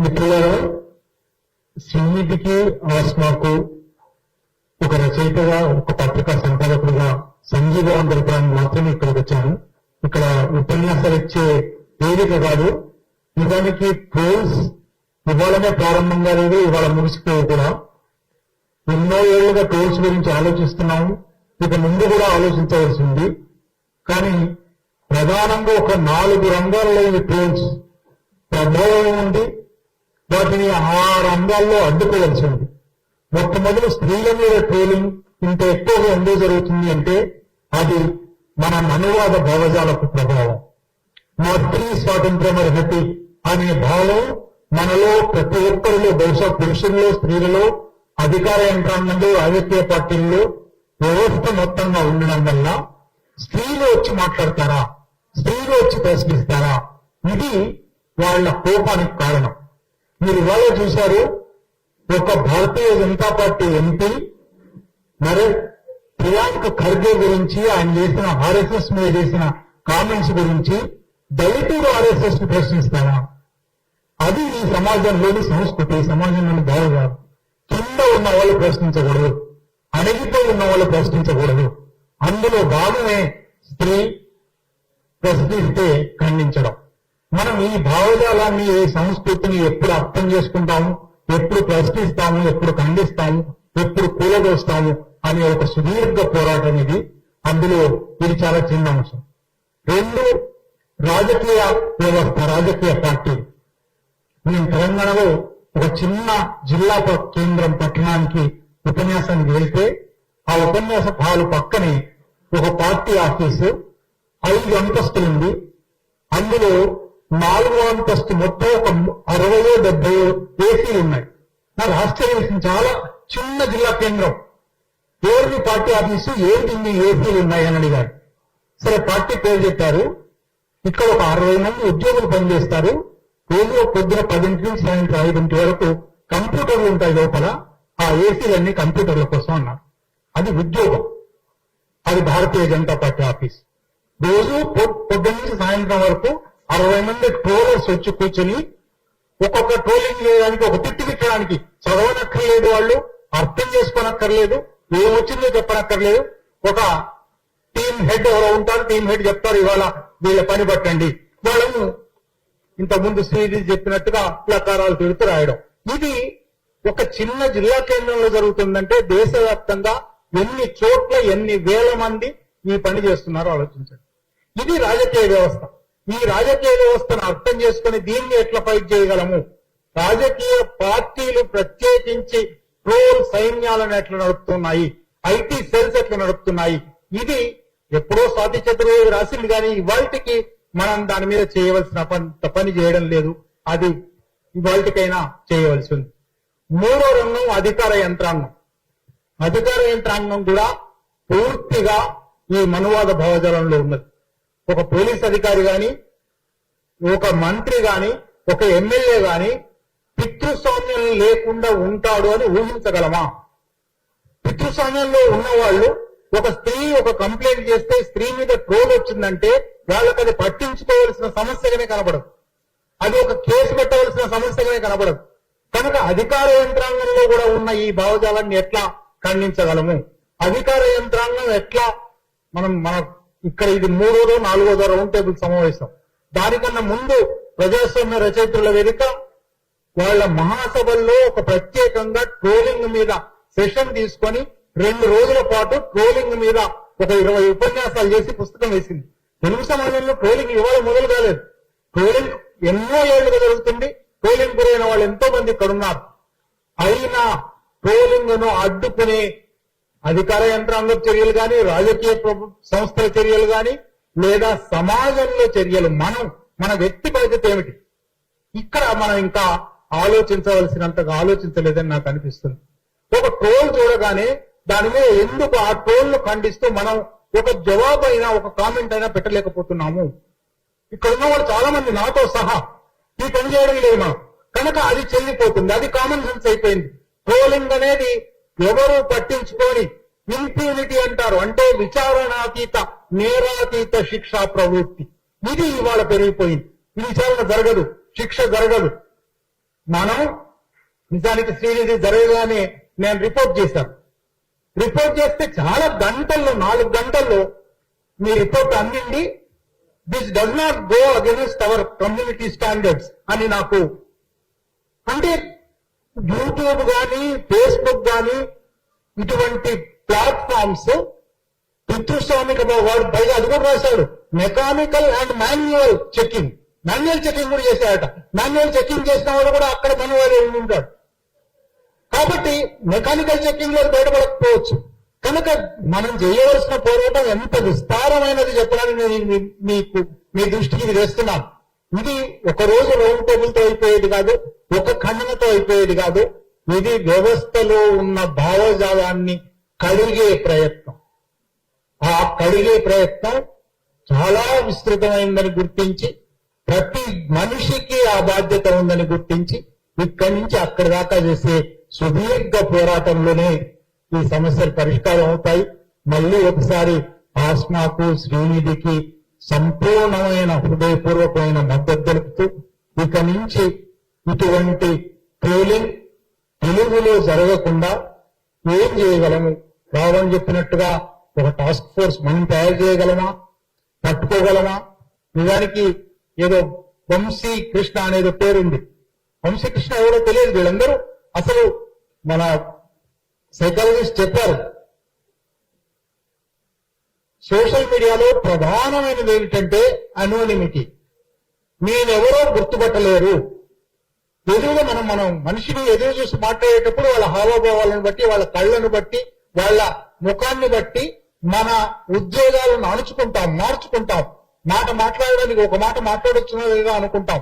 మిత్రులారా, శ్రీనిధికి ఆస్మాకు ఒక రచయితగా, ఒక పత్రికా సంపాదకుడిగా సంఘీభావం తెలపడానికి మాత్రమే ఇక్కడికి వచ్చాను. ఇక్కడ ఉపన్యాసాలు ఇచ్చే వేదిక కాదు. నిజానికి ట్రోల్స్ ఇవాళనే ప్రారంభంగా లేదు, ఇవాళ ముగిసిపోయి కూడా ఎన్నో ఏళ్లుగా ట్రోల్స్ గురించి ఆలోచిస్తున్నాము. ఇక ముందు కూడా ఆలోచించవలసి ఉంది. కానీ ప్రధానంగా ఒక 4 రంగాల్లో ఈ ట్రోల్స్ ప్రభావం ఉంది. వాటిని ఆ రంగాల్లో అడ్డుకోవాల్సి ఉంది. మొట్టమొదటి స్త్రీల మీద ట్రోలింగ్ ఇంత ఎక్కువగా ఎందుకు జరుగుతుంది అంటే అది మన మనువాద భావజాలకు ప్రభావం. మా స్త్రీ స్వాతంత్ర్యం అర్హతి అనే భావం మనలో ప్రతి ఒక్కరిలో, బహుశా పురుషుల్లో, స్త్రీలలో, అధికార యంత్రాంగంలో, రాజకీయ పార్టీల్లో, వ్యవస్థ మొత్తంగా ఉండడం వల్ల స్త్రీలు వచ్చి మాట్లాడతారా, స్త్రీలు వచ్చి ప్రశ్నిస్తారా, ఇది వాళ్ళ కోపానికి కారణం. మీరు ఇవాళ చూశారు, ఒక భారతీయ జనతా పార్టీ ఎంపీ మరి ప్రియాంక ఖర్గే గురించి, ఆయన చేసిన ఆర్ఎస్ఎస్ మీద చేసిన కామెంట్స్ గురించి దళితుడు ఆర్ఎస్ఎస్ ను ప్రశ్నిస్తారా? అది ఈ సమాజంలోని సంస్కృతి, సమాజంలోని భావజాలం. కింద ఉన్న వాళ్ళు ప్రశ్నించకూడదు, అణగిపోయి ఉన్న వాళ్ళు ప్రశ్నించకూడదు. అందులో భాగమే స్త్రీ ప్రశ్నిస్తే ఖండించడం. మనం ఈ భావజాలాన్ని, ఈ సంస్కృతిని ఎప్పుడు అర్థం చేసుకుంటాము, ఎప్పుడు ప్రశ్నిస్తాము, ఎప్పుడు ఖండిస్తాము, ఎప్పుడు కూలదోస్తాము అనే ఒక సుదీర్ఘ పోరాటం ఇది. అందులో ఇది చాలా చిన్న అంశం. 2, రాజకీయ వ్యవస్థ, రాజకీయ పార్టీ. నేను తెలంగాణలో ఒక చిన్న జిల్లా కేంద్రం పట్టణానికి ఉపన్యాసానికి వెళ్తే ఆ ఉపన్యాస హాలు పక్కనే ఒక పార్టీ ఆఫీసు 5 అంతస్తులు ఉంది. అందులో 4వ అంతస్తు మొత్తం ఒక 60-70 ఏసీలు ఉన్నాయి. నాకు ఆశ్చర్యం వేసింది. చాలా చిన్న జిల్లా కేంద్రం, ఎవరిని పార్టీ ఆఫీసు, ఏంటి ఇన్ని ఏసీలు ఉన్నాయని అడిగారు. సరే, పార్టీ పేరు చెప్పారు. ఇక్కడ ఒక 60 మంది ఉద్యోగులు పనిచేస్తారు. రోజు పొద్దున 10 నుంచి సాయంత్రం 5 వరకు కంప్యూటర్లు ఉంటాయి లోపల. ఆ ఏసీలన్నీ కంప్యూటర్ల కోసం అన్నారు. అది ఉద్యోగం, అది భారతీయ జనతా పార్టీ ఆఫీస్. రోజు పొద్దున్న నుంచి సాయంత్రం వరకు 60 మంది ట్రోలర్స్ వచ్చి కూర్చొని ఒక్కొక్క ట్రోలింగ్ చేయడానికి, ఒక తిట్టు తిట్టడానికి చదవనక్కర్లేదు, వాళ్ళు అర్థం చేసుకోనక్కర్లేదు, ఏమొచ్చిందో చెప్పనక్కర్లేదు. ఒక టీమ్ హెడ్ ఎవరో ఉంటారు, టీమ్ హెడ్ చెప్తారు, ఇవాళ వీళ్ళ పని పట్టండి. వాళ్ళను ఇంతకుముందు శ్రీజీ చెప్పినట్టుగా ప్లకారాలు తిడుతూ రాయడం. ఇది ఒక చిన్న జిల్లా కేంద్రంలో జరుగుతుందంటే దేశవ్యాప్తంగా ఎన్ని చోట్ల ఎన్ని వేల మంది ఈ పని చేస్తున్నారో ఆలోచించండి. ఇది రాజకీయ వ్యవస్థ. ఈ రాజకీయ వ్యవస్థను అర్థం చేసుకుని దీన్ని ఎట్లా ఫైట్ చేయగలము, రాజకీయ పార్టీలు ప్రత్యేకించి ట్రోల్ సైన్యాలను ఎట్లా నడుపుతున్నాయి, ఐటీ సెల్స్ ఎట్లా నడుపుతున్నాయి, ఇది ఎప్పుడో స్వాతి చతుర్వేది రాసింది. కానీ ఇవాళకి మనం దాని మీద చేయవలసిన పని చేయడం లేదు. అది ఇవాళకైనా చేయవలసి ఉంది. 3వ రంగం అధికార యంత్రాంగం. అధికార యంత్రాంగం కూడా పూర్తిగా ఈ మనువాద భావజాలంలో ఉన్నది. ఒక పోలీస్ అధికారి గాని, ఒక మంత్రి గాని, ఒక ఎమ్మెల్యే గాని పితృస్వామ్యం లేకుండా ఉంటాడు అని ఊహించగలమా? పితృస్వామ్యంలో ఉన్నవాళ్ళు ఒక స్త్రీ ఒక కంప్లైంట్ చేస్తే, స్త్రీ మీద ట్రోల్ వచ్చిందంటే వాళ్ళకి అది పట్టించుకోవాల్సిన సమస్యగానే కనబడదు, అది ఒక కేసు పెట్టవలసిన సమస్యగానే కనబడదు. కనుక అధికార యంత్రాంగంలో కూడా ఉన్న ఈ భావజాలాన్ని ఎట్లా ఖండించగలము? అధికార యంత్రాంగం ఎట్లా మన ఇక్కడ ఇది 3వ 4వ రౌండ్ టేబుల్ సమావేశం. దానికన్నా ముందు ప్రజాస్వామ్య రచయితల వేదిక వాళ్ళ మహాసభల్లో ఒక ప్రత్యేకంగా ట్రోలింగ్ మీద సెషన్ తీసుకొని 2 రోజుల పాటు ట్రోలింగ్ మీద ఒక 20 ఉపన్యాసాలు చేసి పుస్తకం వేసింది. తెలుగు సమాజంలో ట్రోలింగ్ ఇవాళ మొదలు కాలేదు. ట్రోలింగ్ ఎన్నో ఏళ్లుగా జరుగుతుంది. ట్రోలింగ్ గురైన వాళ్ళు ఎంతో మంది ఇక్కడ ఉన్నారు. అయినా ట్రోలింగ్ ను అడ్డుకునే అధికార యంత్రాంగ చర్యలు కానీ, రాజకీయ సంస్థల చర్యలు కానీ, లేదా సమాజంలో చర్యలు, మన వ్యక్తి పరిస్థితి ఏమిటి? ఇక్కడ మనం ఇంకా ఆలోచించవలసినంతగా ఆలోచించలేదని నాకు అనిపిస్తుంది. ఒక ట్రోల్ చూడగానే దాని మీద ఎందుకు ఆ ట్రోల్ ను ఖండిస్తూ మనం ఒక జవాబు అయినా, ఒక కామెంట్ అయినా పెట్టలేకపోతున్నాము? ఇక్కడ ఉన్న వాళ్ళు చాలా మంది నాతో సహా ఈ పని చేయడం లేదు మనం. కనుక అది చెల్లిపోతుంది, అది కామన్ సెన్స్ అయిపోయింది. ట్రోలింగ్ అనేది ఎవరు పట్టించుకొని ఇంప్యూనిటీ అంటారు, అంటే విచారణాతీత, నేరాతీత శిక్షా ప్రవృత్తి. ఇది ఇవాళ పెరిగిపోయింది. ఈ విచారణ జరగదు, శిక్ష జరగదు. మనం నిజానికి శ్రీనిధి జరగగానే నేను రిపోర్ట్ చేశాను. రిపోర్ట్ చేస్తే చాలా గంటల్లో 4 గంటల్లో మీ రిపోర్ట్ అందింది. This does not go against our community standards అని నాకు, అంటే యూట్యూబ్ కానీ ఫేస్బుక్ కానీ ఇటువంటి ప్లాట్ఫామ్స్ పితృస్వామిక వాడు పైగా అది కూడా రాశాడు, mechanical and manual checking. Manual checking కూడా చేశాడట. మాన్యువల్ చెకింగ్ చేసిన వాడు కూడా అక్కడ మనవాడు ఉంటాడు. కాబట్టి మెకానికల్ చెకింగ్ లో బయటపడకపోవచ్చు. కనుక మనం చేయవలసిన పోరాటం ఎంత విస్తారమైనది చెప్పడానికి నేను మీకు మీ దృష్టికి ఇది వేస్తున్నాను. ఇది ఒక రోజు రౌండ్ టేబుల్ తో అయిపోయేది కాదు, ఒక ఖండనతో అయిపోయేది కాదు. ఇది వ్యవస్థలో ఉన్న భావజాలాన్ని కడిగే ప్రయత్నం. ఆ కడిగే ప్రయత్నం చాలా విస్తృతమైందని గుర్తించి, ప్రతి మనిషికి ఆ బాధ్యత ఉందని గుర్తించి, ఇక్కడి నుంచి అక్కడి దాకా చేసే సుదీర్ఘ పోరాటంలోనే ఈ సమస్యలు పరిష్కారం అవుతాయి. మళ్ళీ ఒకసారి ఆస్మాకు, శ్రీనిధికి సంపూర్ణమైన హృదయపూర్వకమైన మద్దతు తెలుపుతూ, ఇక నుంచి ఇటువంటి ట్రోలింగ్ తెలుగులో జరగకుండా ఏం చేయగలము? రావని చెప్పినట్టుగా ఒక టాస్క్ ఫోర్స్ మనం తయారు చేయగలమా? పట్టుకోగలమా? నిజానికి ఏదో వంశీ కృష్ణ అనేది పేరుంది. వంశీ కృష్ణ ఎవరో తెలియదు. వీళ్ళందరూ అసలు మన సైకాలజిస్ట్ చెప్పారు, సోషల్ మీడియాలో ప్రధానమైనది ఏమిటంటే అనోనిమిటీ. నేనెవరో గుర్తుపట్టలేరు. ఎదురుగా మనం మనిషిని ఎదురు చూసి మాట్లాడేటప్పుడు వాళ్ళ హావభావాలను బట్టి, వాళ్ళ కళ్ళను బట్టి, వాళ్ళ ముఖాన్ని బట్టి మన ఉద్యోగాలను అణుచుకుంటాం, మార్చుకుంటాం. మాట్లాడడానికి ఒక మాట మాట్లాడొచ్చునో లేదో అనుకుంటాం.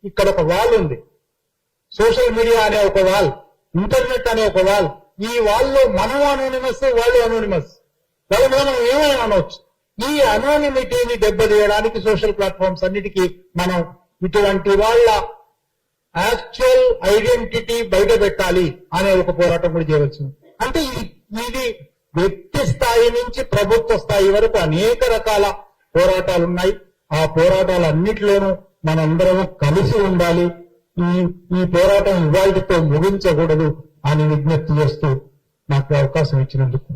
ఇక్కడ ఒక వాల్ ఉంది, సోషల్ మీడియా అనే ఒక వాల్, ఇంటర్నెట్ అనే ఒక వాల్. ఈ వాల్లో మనం అనోనిమస్, వాళ్ళు అనోనిమస్. వాళ్ళ మీద మనం ఏమైనా అనవచ్చు. ఈ అనోనిమిటీని దెబ్బతీయడానికి సోషల్ ప్లాట్ఫామ్స్ అన్నిటికీ మనం ఇటువంటి వాళ్ళ యాక్చువల్ ఐడెంటిటీ బయట పెట్టాలి అనే ఒక పోరాటం కూడా చేయవలసింది. అంటే ఇది వ్యక్తి స్థాయి నుంచి ప్రభుత్వ స్థాయి వరకు అనేక రకాల పోరాటాలు ఉన్నాయి. ఆ పోరాటాలన్నిటిలోనూ మనందరము కలిసి ఉండాలి. ఈ పోరాటం ఇవాళతో ముగించకూడదు అని విజ్ఞప్తి చేస్తూ నాకు అవకాశం ఇచ్చినందుకు